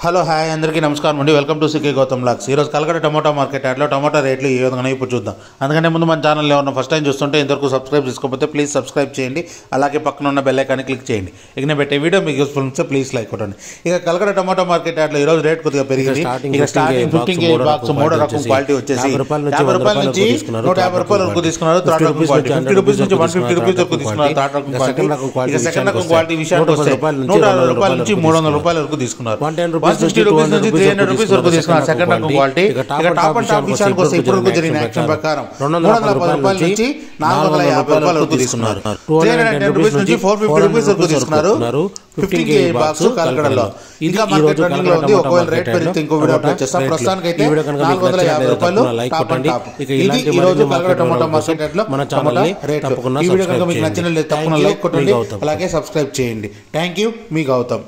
Hello hi అందరికీ నమస్కారం అండి. వెల్కమ్ టు సికే గౌతమ్ లాక్స్. ఈరోజు కలకడ టమాటా మార్కెట్ యాడ్లో టమాటా రేట్లు ఏ విధంగా ఇప్పుడు చూద్దాం. అందుకంటే ముందు మన ఛానల్ ఏమన్నా ఫస్ట్ టైం చూస్తుంటే ఇంతవరకు సబ్స్క్రైబ్ చేసుకోకపోతే ప్లీజ్ సబ్స్క్రైబ్ చేయండి. అలాగే పక్కన ఉన్న బెల్ ఐకాన్ని క్లిక్ చేయండి. ఇక నేను పెట్టే వీడియో మీకు యూస్ఫుల్ ఉంటే ప్లీజ్ లైక్ కొట్టండి. ఇక కలకడ టమాటా మార్కెట్ యాడ్లో ఈరోజు రేట్ కొద్దిగా పెరిగింది. ఇక స్టార్టింగ్ 15 kg బాక్స్ మూడో రకం క్వాలిటీ వచ్చేసి 50 రూపాయల నుంచి 150 రూపాయల వరకు తీసుకున్నారు. థర్డ్ రకం క్వాలిటీ 50 రూపీస్ నుంచి 150 రూపీస్ వరకు తీసుకున్నారు. థర్డ్ రకం క్వాలిటీ. ఇక సెకండ్ రకం క్వాలిటీ విషయానికి వస్తే 160 రూపాయల నుంచి 300 రూపాయల వరకు తీసుకున్నారు. 160 రూపీస్ నుంచి 300 రూపీస్ వరకు తీసుకున్నారు. సెకండ్ రకం క్వాలిటీ. ఇక టాప్ అండ్ టాప్ విషయానికి వస్తే ఇప్పుడు జరిగిన యాక్షన్ ప్రకారం 210 రూపాయల నుంచి 450 రూపాయల వరకు తీసుకున్నారు. 310 రూపీస్ నుంచి 450 రూపీస్ వరకు తీసుకున్నారు. 15 kg బాక్స్ కలకడలో. ఇంకా మార్కెట్ రన్నింగ్ లో ఉంది. ఒకవేళ రేట్ పెరిగితే ఇంకో వీడియో అప్లోడ్ చేస్తాం. ప్రస్తుతానికి అయితే 450 రూపాయలు టాప్ అండ్ టాప్. ఇది ఈ రోజు కలకడ టమాటా మార్కెట్ యార్డ్ లో మన టమాటా రేట్. ఈ వీడియో కనుక మీకు నచ్చినట్లయితే తప్పకుండా లైక్ కొట్టండి. అలాగే సబ్స్క్రైబ్ చేయండి. Thank you. మీ గౌతమ్.